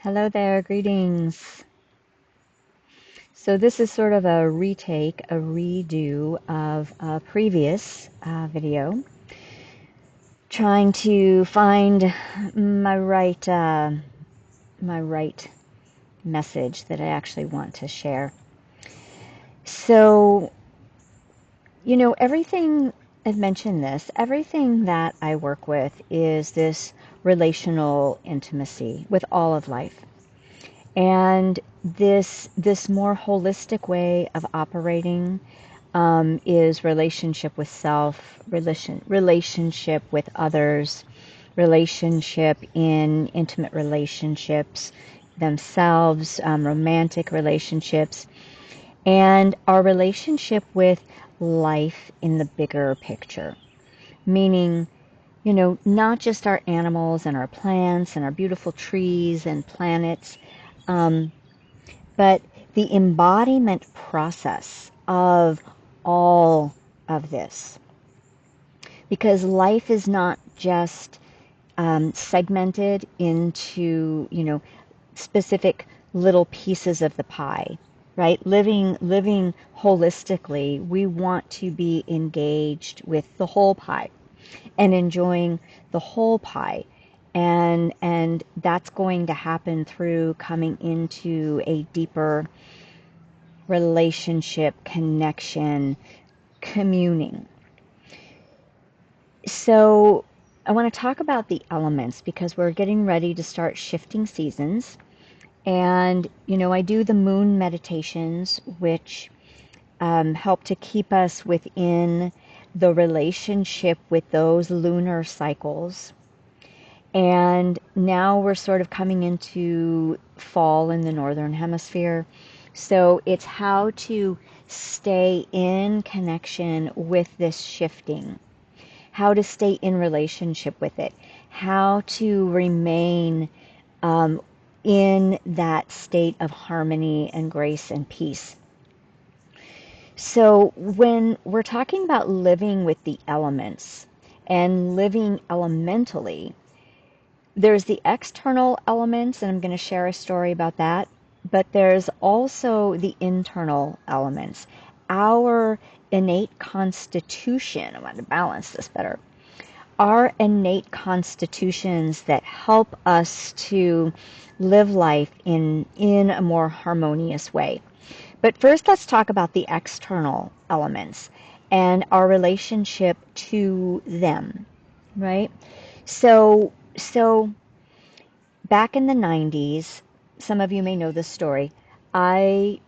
Hello there, greetings. So this is sort of a retake, a redo of a previous video, trying to find my right message that I actually want to share. So, everything, I've mentioned this, everything that I work with is this relational intimacy with all of life. And this more holistic way of operating is relationship with self, relationship with others, relationship in intimate relationships themselves, romantic relationships, and our relationship with life in the bigger picture. Meaning, not just our animals and our plants and our beautiful trees and planets, um, but the embodiment process of all of this. Because life is not just segmented into, specific little pieces of the pie, right? Living holistically, we want to be engaged with the whole pie and enjoying the whole pie. And that's going to happen through coming into a deeper relationship, connection, communing. So I want to talk about the elements because we're getting ready to start shifting seasons. And, I do the moon meditations, which help to keep us within the relationship with those lunar cycles. And now we're sort of coming into fall in the northern hemisphere. So it's how to stay in connection with this shifting, how to stay in relationship with it, how to remain in that state of harmony and grace and peace. So when we're talking about living with the elements and living elementally, there's the external elements, and I'm going to share a story about that, but there's also the internal elements. Our innate constitution, I want to balance this better, our innate constitutions that help us to live life in a more harmonious way. But first, let's talk about the external elements and our relationship to them, right? So back in the 90s, some of you may know this story. I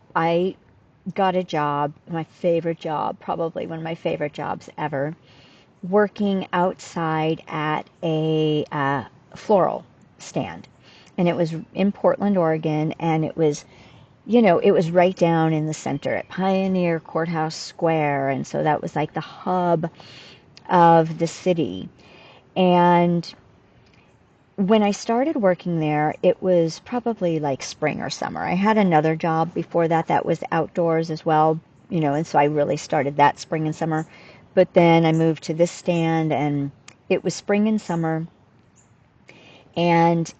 got a job, my favorite job, probably one of my favorite jobs ever, working outside at a floral stand. And it was in Portland, Oregon, and it was right down in the center at Pioneer Courthouse Square. And so that was like the hub of the city. And when I started working there, it was probably like spring or summer. I had another job before that that was outdoors as well, and so I really started that spring and summer. But then I moved to this stand and it was spring and summer. And,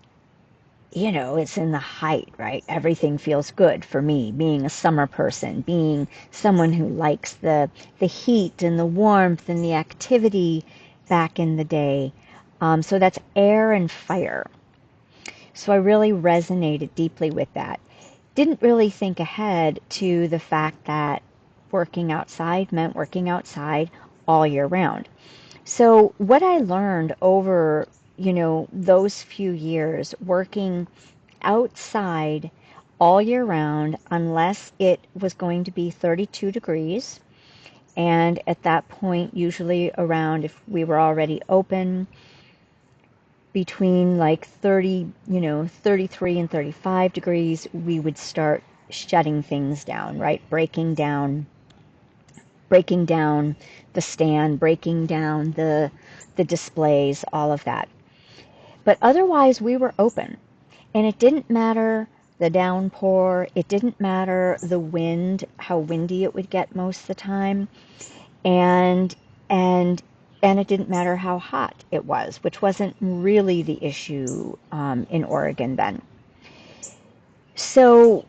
it's in the height, right? Everything feels good for me, being a summer person, being someone who likes the heat and the warmth and the activity back in the day. So that's air and fire. So I really resonated deeply with that. Didn't really think ahead to the fact that working outside meant working outside all year round. So what I learned over, those few years working outside all year round, unless it was going to be 32 degrees, and at that point, usually around, if we were already open, between like 33 and 35 degrees, we would start shutting things down, right? Breaking down the stand, breaking down the displays, all of that. But otherwise, we were open. And it didn't matter the downpour. It didn't matter the wind, how windy it would get most of the time. And it didn't matter how hot it was, which wasn't really the issue in Oregon then. So,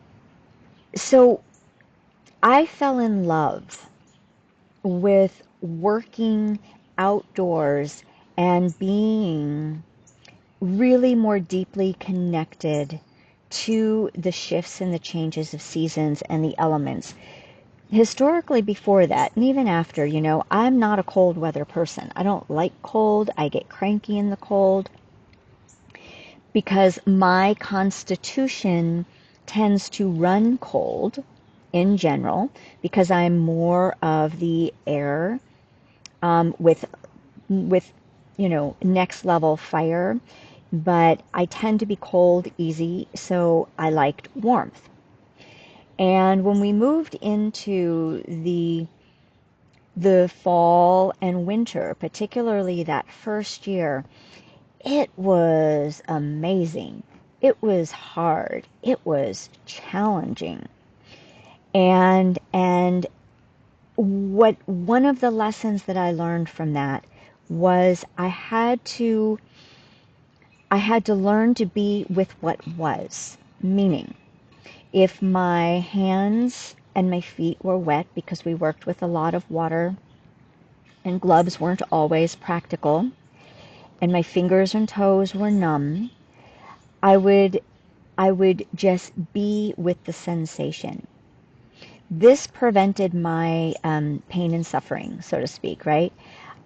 so I fell in love with working outdoors and being really more deeply connected to the shifts and the changes of seasons and the elements. Historically, before that, and even after, I'm not a cold weather person. I don't like cold. I get cranky in the cold because my constitution tends to run cold in general because I'm more of the air with next level fire, but I tend to be cold easy, so I liked warmth. And when we moved into the fall and winter, particularly that first year, it was amazing. It was hard. It was challenging. And what one of the lessons that I learned from that was I had to learn to be with what was. Meaning, if my hands and my feet were wet because we worked with a lot of water and gloves weren't always practical, and my fingers and toes were numb, I would just be with the sensation. This prevented my pain and suffering, so to speak, right?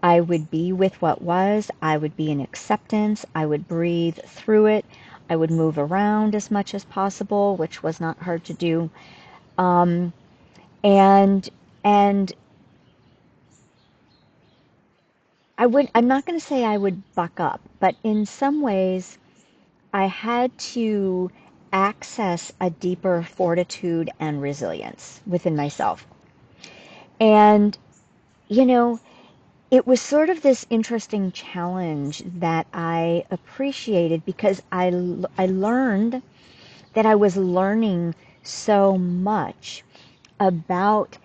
I would be with what was. I would be in acceptance. I would breathe through it. I would move around as much as possible, which was not hard to do. Um, and and I'm not going to say I would buck up, but in some ways I had to access a deeper fortitude and resilience within myself. And you know, it was sort of this interesting challenge that I appreciated because I learned that I was learning so much about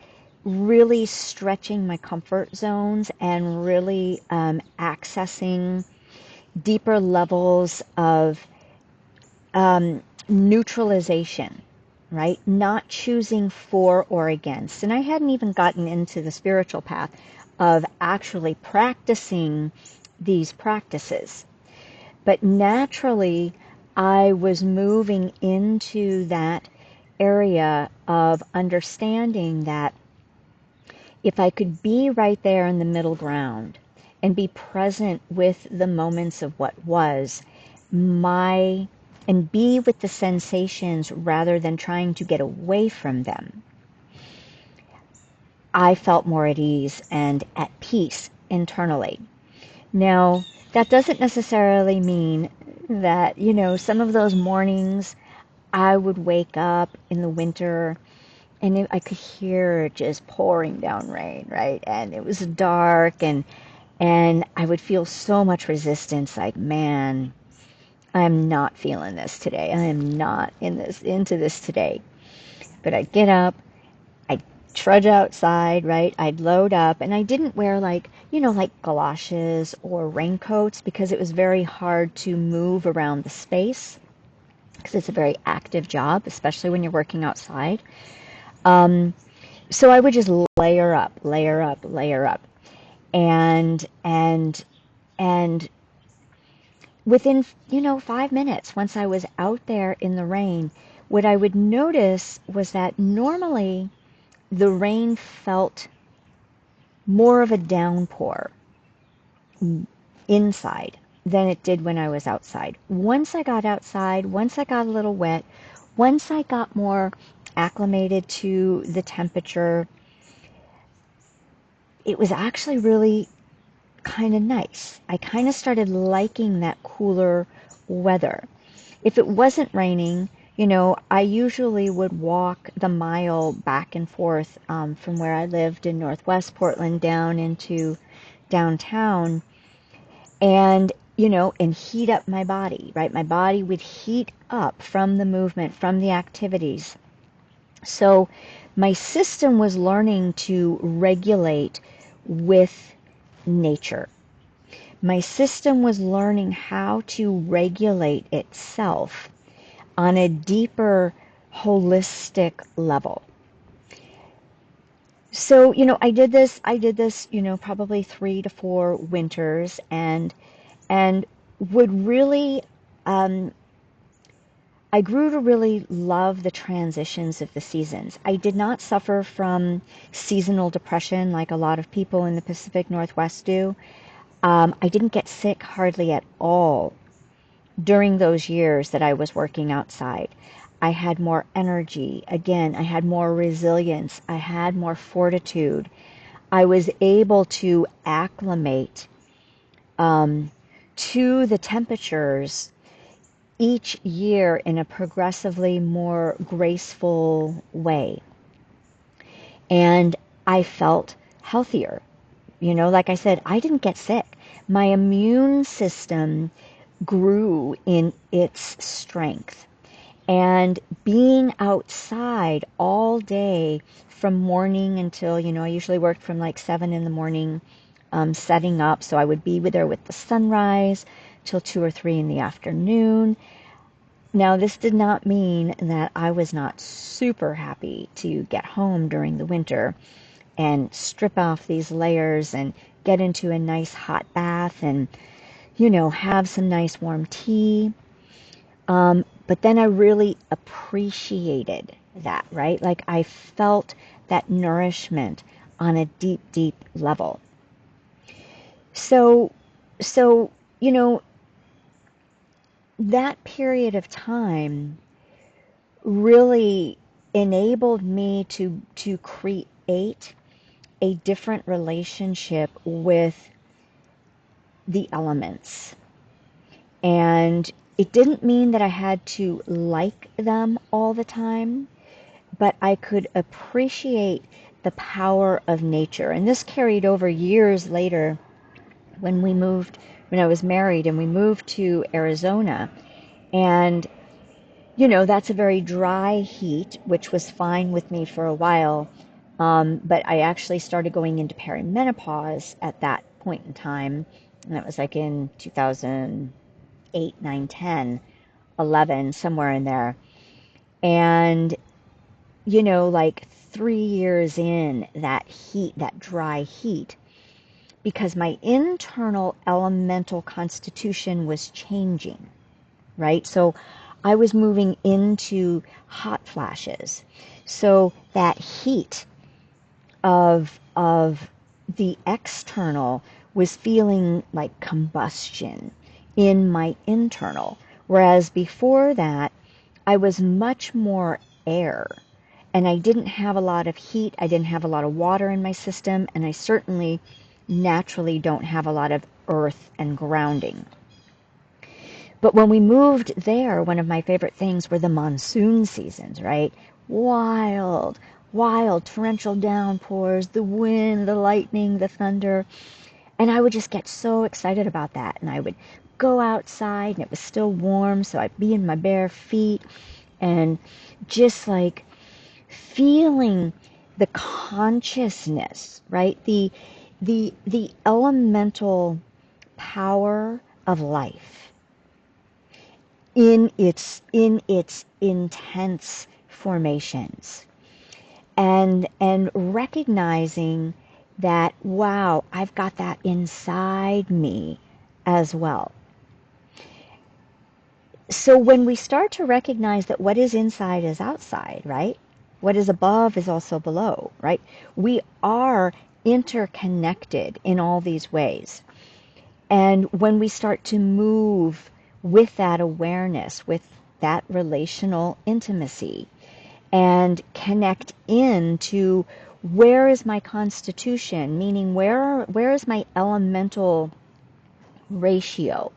really stretching my comfort zones and really accessing deeper levels of neutralization, right? Not choosing for or against. And I hadn't even gotten into the spiritual path of actually practicing these practices. But naturally, I was moving into that area of understanding that if I could be right there in the middle ground and be present with the moments of what was, my and be with the sensations rather than trying to get away from them, I felt more at ease and at peace internally. Now, that doesn't necessarily mean that, some of those mornings I would wake up in the winter and I could hear it just pouring down rain, right? And it was dark and I would feel so much resistance like, man, I'm not feeling this today. I am not into this today. But I'd get up, I'd trudge outside, right? I'd load up, and I didn't wear like galoshes or raincoats because it was very hard to move around the space because it's a very active job, especially when you're working outside. Um, so I would just layer up, layer up, layer up, and and and within 5 minutes, once I was out there in the rain, what I would notice was that normally the rain felt more of a downpour inside than it did when I was outside. Once I got outside, once I got a little wet, once I got more acclimated to the temperature, it was actually really kind of nice. I kind of started liking that cooler weather. If it wasn't raining, I usually would walk the mile back and forth from where I lived in Northwest Portland down into downtown and heat up my body, right? My body would heat up from the movement, from the activities. So my system was learning to regulate with nature. My system was learning how to regulate itself on a deeper holistic level. So, I did this, probably 3 to 4 winters, and would really, um, I grew to really love the transitions of the seasons. I did not suffer from seasonal depression like a lot of people in the Pacific Northwest do. I didn't get sick hardly at all during those years that I was working outside. I had more energy. Again, I had more resilience. I had more fortitude. I was able to acclimate to the temperatures each year in a progressively more graceful way. And I felt healthier. Like I said, I didn't get sick. My immune system grew in its strength. And being outside all day from morning until, I usually worked from like 7 in the morning, setting up. So I would be there with the sunrise till 2 or 3 in the afternoon. Now, this did not mean that I was not super happy to get home during the winter and strip off these layers and get into a nice hot bath and, have some nice warm tea. But then I really appreciated that, right? Like I felt that nourishment on a deep, deep level. So, so, you know, that period of time really enabled me to create a different relationship with the elements. And it didn't mean that I had to like them all the time, but I could appreciate the power of nature. And this carried over years later when I was married and we moved to Arizona. And, that's a very dry heat, which was fine with me for a while. But I actually started going into perimenopause at that point in time. And that was like in 2008, 9, 10, 11, somewhere in there. And, like 3 years in, that heat, that dry heat, because my internal elemental constitution was changing, right? So I was moving into hot flashes. So that heat of the external was feeling like combustion in my internal. Whereas before that, I was much more air. And I didn't have a lot of heat. I didn't have a lot of water in my system. And I certainly naturally don't have a lot of earth and grounding. But when we moved there, one of my favorite things were the monsoon seasons, right? Wild, wild torrential downpours, the wind, the lightning, the thunder. And I would just get so excited about that. And I would go outside and it was still warm, so I'd be in my bare feet and just like feeling the consciousness, right? The elemental power of life in its intense formations, and recognizing that, wow, I've got that inside me as well. So when we start to recognize that what is inside is outside, right? What is above is also below, right? We are interconnected in all these ways. And when we start to move with that awareness, with that relational intimacy, and connect into where is my constitution, meaning where is my elemental ratio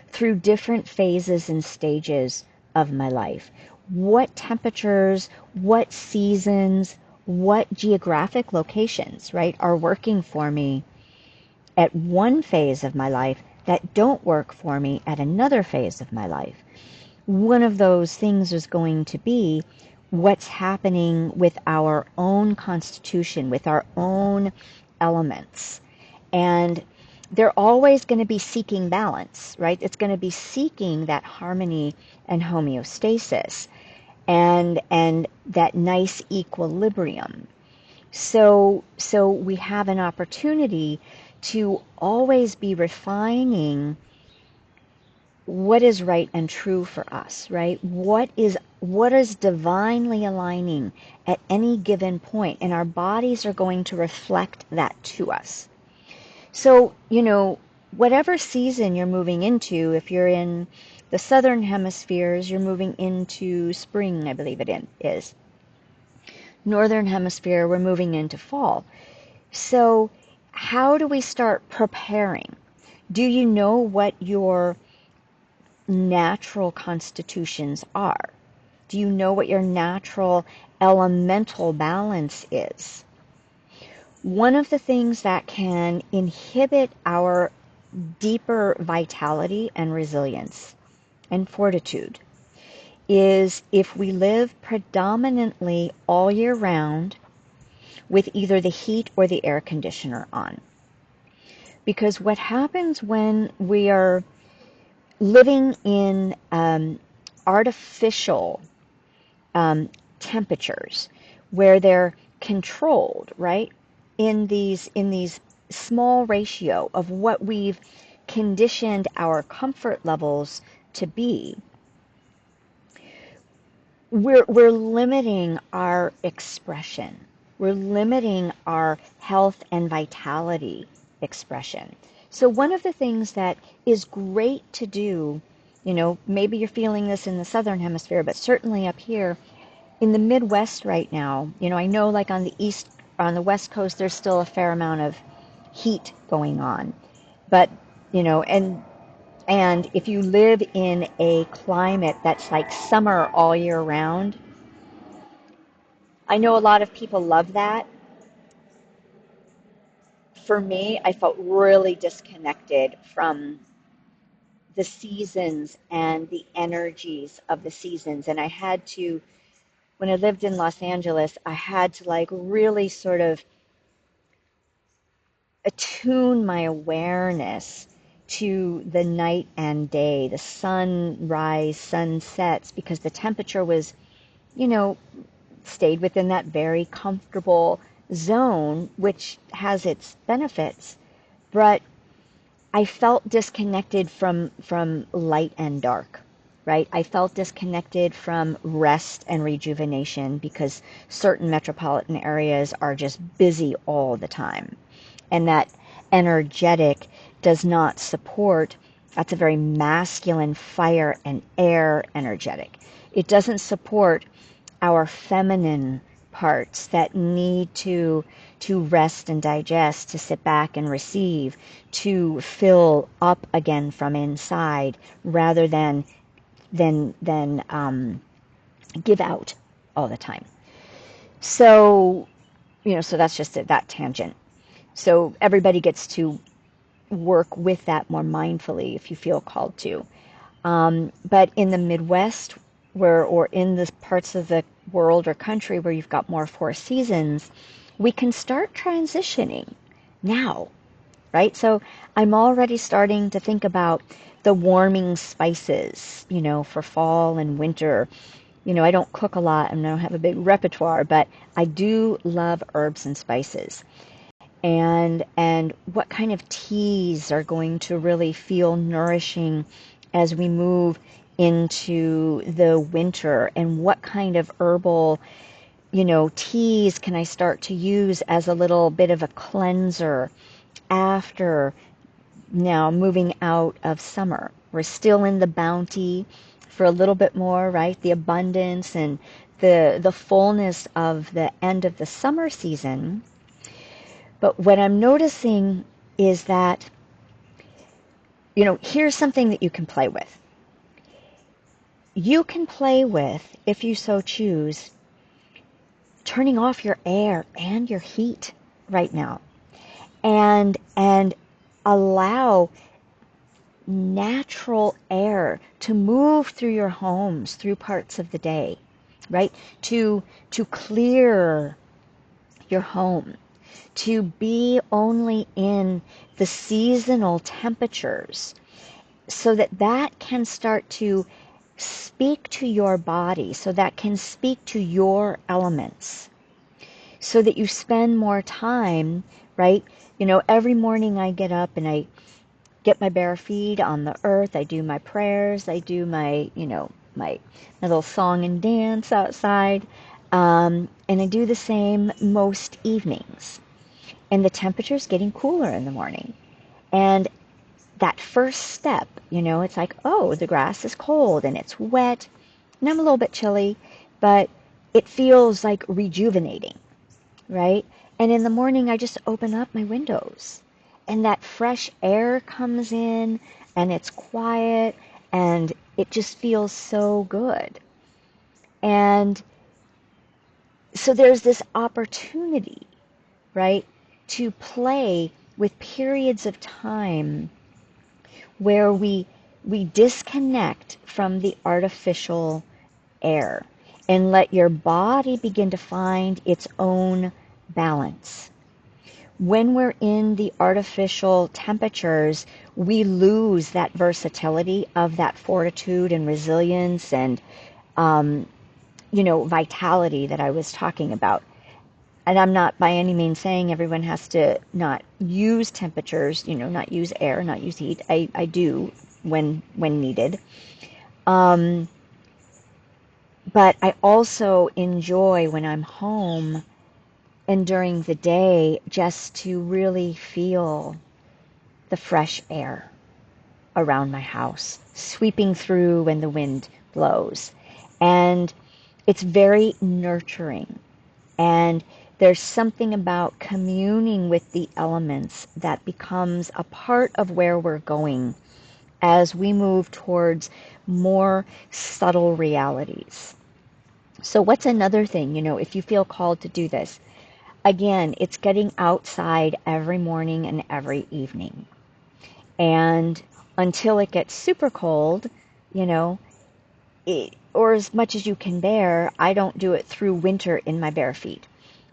through different phases and stages of my life. What temperatures, what seasons, what geographic locations, right, are working for me at one phase of my life that don't work for me at another phase of my life. One of those things is going to be what's happening with our own constitution, with our own elements. And they're always going to be seeking balance, right? It's going to be seeking that harmony and homeostasis. and that nice equilibrium. So we have an opportunity to always be refining what is right and true for us, right? What is divinely aligning at any given point, and our bodies are going to reflect that to us. So, whatever season you're moving into, if you're in the southern hemispheres, you're moving into spring, I believe it is. Northern hemisphere, we're moving into fall. So, how do we start preparing? Do you know what your natural constitutions are? Do you know what your natural elemental balance is? One of the things that can inhibit our deeper vitality and resilience and fortitude is if we live predominantly all year round with either the heat or the air conditioner on. Because what happens when we are living in artificial temperatures where they're controlled, right? In these small ratio of what we've conditioned our comfort levels to be, we're limiting our expression. We're limiting our health and vitality expression. So one of the things that is great to do, maybe you're feeling this in the southern hemisphere, but certainly up here in the Midwest right now, I know like on the West Coast, there's still a fair amount of heat going on. But, and if you live in a climate that's like summer all year round, I know a lot of people love that. For me, I felt really disconnected from the seasons and the energies of the seasons. And I had to, when I lived in Los Angeles, I had to like really sort of attune my awareness to the night and day, the sunrise, sunsets, because the temperature was, stayed within that very comfortable zone, which has its benefits. But I felt disconnected from light and dark, right? I felt disconnected from rest and rejuvenation because certain metropolitan areas are just busy all the time. And that energetic does not support, that's a very masculine fire and air energetic. It doesn't support our feminine parts that need to rest and digest, to sit back and receive, to fill up again from inside, rather than give out all the time. So so that's just that tangent. So everybody gets to work with that more mindfully if you feel called to. But in the Midwest, or in the parts of the world or country where you've got more four seasons, we can start transitioning now, right? So I'm already starting to think about the warming spices, for fall and winter. I don't cook a lot and I don't have a big repertoire, but I do love herbs and spices. And what kind of teas are going to really feel nourishing as we move into the winter, and what kind of herbal teas can I start to use as a little bit of a cleanser after now moving out of summer. We're still in the bounty for a little bit more, right? The abundance and the fullness of the end of the summer season. But what I'm noticing is that, here's something that you can play with. You can play with, if you so choose, turning off your air and your heat right now, and allow natural air to move through your homes through parts of the day, right? To clear your home, to be only in the seasonal temperatures, so that can start to speak to your body, so that can speak to your elements, so that you spend more time, right? Every morning I get up and I get my bare feet on the earth. I do my prayers. I do my little song and dance outside. And I do the same most evenings. And the temperature's getting cooler in the morning. And that first step, it's like, oh, the grass is cold and it's wet. And I'm a little bit chilly, but it feels like rejuvenating, right? And in the morning, I just open up my windows and that fresh air comes in and it's quiet and it just feels so good. And so there's this opportunity, right, to play with periods of time where we disconnect from the artificial air and let your body begin to find its own balance. When we're in the artificial temperatures, we lose that versatility of that fortitude and resilience and, vitality that I was talking about. And I'm not by any means saying everyone has to not use temperatures, not use air, not use heat. I do when needed. But I also enjoy when I'm home and during the day just to really feel the fresh air around my house, sweeping through when the wind blows. And it's very nurturing. And there's something about communing with the elements that becomes a part of where we're going as we move towards more subtle realities. So what's another thing, if you feel called to do this? Again, it's getting outside every morning and every evening. And until it gets super cold, or as much as you can bear, I don't do it through winter in my bare feet.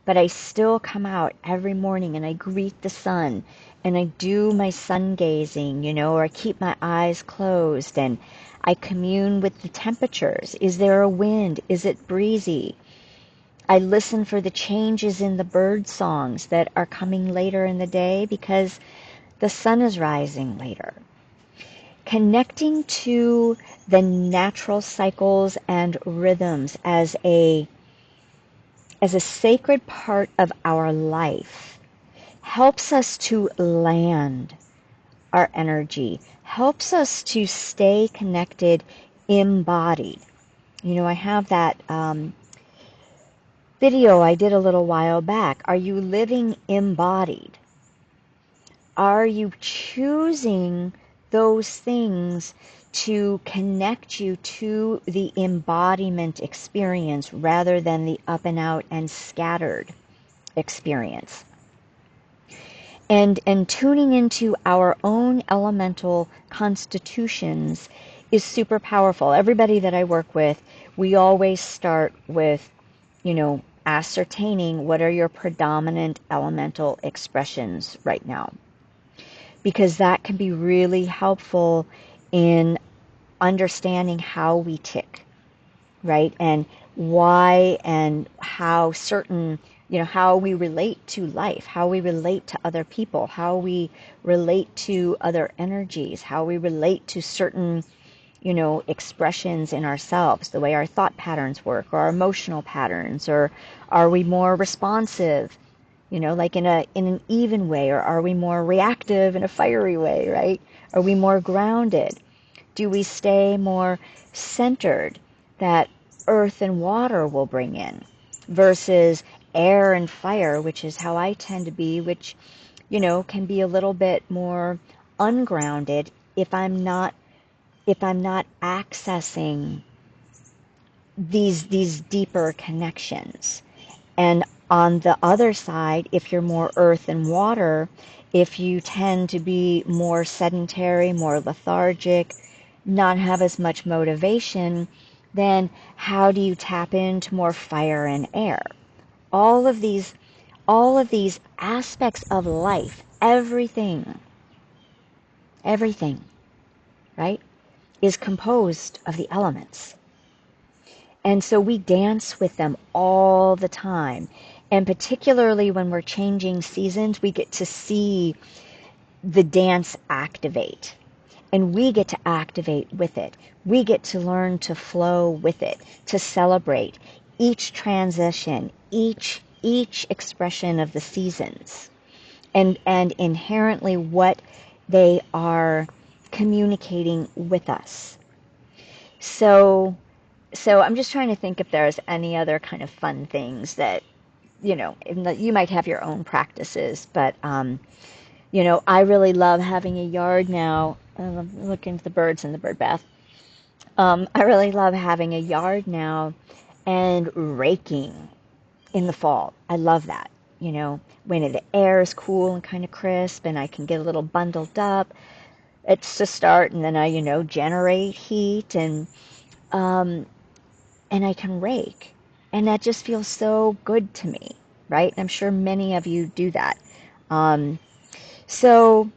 But I still come out every morning and I greet the sun and I do my sun gazing, or I keep my eyes closed and I commune with the temperatures. Is there a wind? Is it breezy? I listen for the changes in the bird songs that are coming later in the day because the sun is rising later. Connecting to the natural cycles and rhythms as a sacred part of our life helps us to land our energy, helps us to stay connected, embodied. I have that video I did a little while back. Are you living embodied? Are you choosing those things to connect you to the embodiment experience rather than the up and out and scattered experience? And tuning into our own elemental constitutions is super powerful. Everybody that I work with, we always start with, ascertaining what are your predominant elemental expressions right now. Because that can be really helpful in understanding how we tick, right? And why and how certain, how we relate to life, how we relate to other people, how we relate to other energies, how we relate to certain, expressions in ourselves, the way our thought patterns work, or our emotional patterns, or are we more responsive, like in an even way, or are we more reactive in a fiery way, right? Are we more grounded? Do we stay more centered, that earth and water will bring in, versus air and fire, which is how I tend to be, which, can be a little bit more ungrounded if I'm not accessing these deeper connections. And on the other side, if you're more earth and water, if you tend to be more sedentary, more lethargic, not have as much motivation, then how do you tap into more fire and air? All of these aspects of life, everything, right? is composed of the elements. And so we dance with them all the time. And particularly when we're changing seasons, we get to see the dance activate. And we get to activate with it. We get to learn to flow with it, to celebrate each transition, each expression of the seasons, and inherently what they are communicating with us. So I'm just trying to think if there's any other kind of fun things that, you might have your own practices, but I really love having a yard now. Look into the birds in the bird bath. I really love having a yard now and raking in the fall. I love that. When the air is cool and kind of crisp and I can get a little bundled up, it's to start, and then I, generate heat and I can rake. And that just feels so good to me, right? I'm sure many of you do that. So,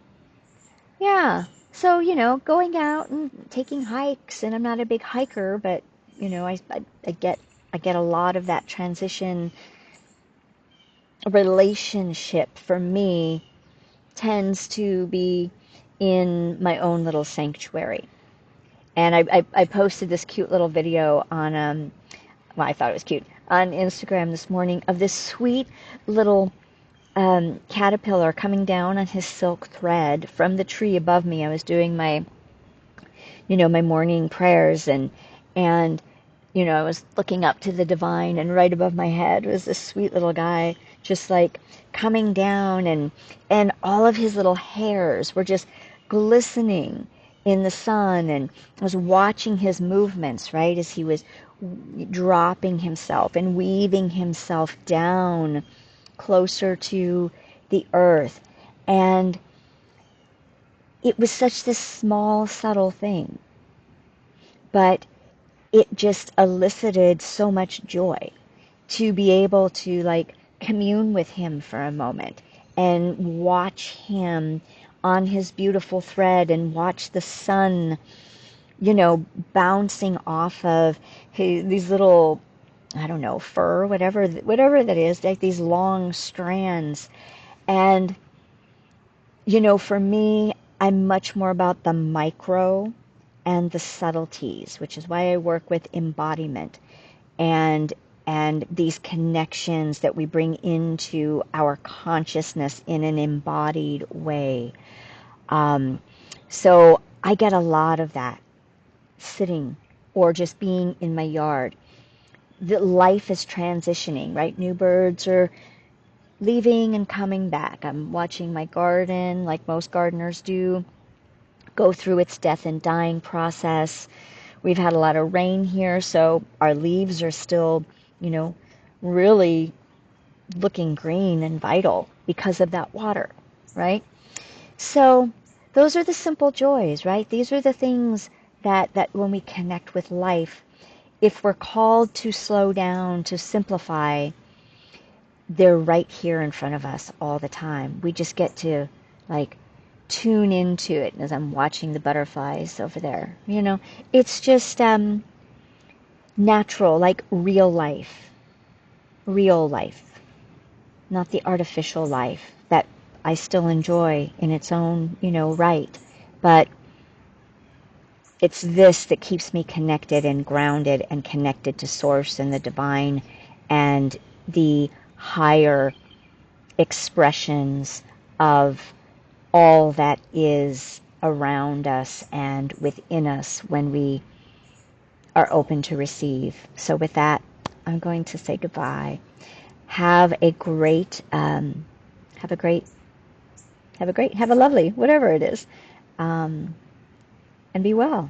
yeah. So, going out and taking hikes, and I'm not a big hiker, but, I get a lot of that transition relationship for me tends to be in my own little sanctuary. And I posted this cute little video on, well, I thought it was cute, on Instagram this morning of this sweet little caterpillar coming down on his silk thread from the tree above me. I was doing my, my morning prayers, and I was looking up to the divine, and right above my head was this sweet little guy just like coming down, and all of his little hairs were just glistening in the sun, and I was watching his movements, right, as he was dropping himself and weaving himself down closer to the earth. And it was such this small, subtle thing, but it just elicited so much joy to be able to like commune with him for a moment and watch him on his beautiful thread and watch the sun, bouncing off of these little, I don't know, fur, whatever that is, like these long strands. And, for me, I'm much more about the micro and the subtleties, which is why I work with embodiment and these connections that we bring into our consciousness in an embodied way. So I get a lot of that sitting or just being in my yard. The life is transitioning, right? New birds are leaving and coming back. I'm watching my garden, like most gardeners do, go through its death and dying process. We've had a lot of rain here, so our leaves are still, really looking green and vital because of that water, right? So those are the simple joys, right? These are the things that when we connect with life, if we're called to slow down, to simplify, they're right here in front of us all the time. We just get to like tune into it. As I'm watching the butterflies over there, it's just natural, like real life, not the artificial life that I still enjoy in its own, right. But it's this that keeps me connected and grounded and connected to Source and the divine and the higher expressions of all that is around us and within us when we are open to receive. So with that, I'm going to say goodbye. Have a lovely, whatever it is, and be well.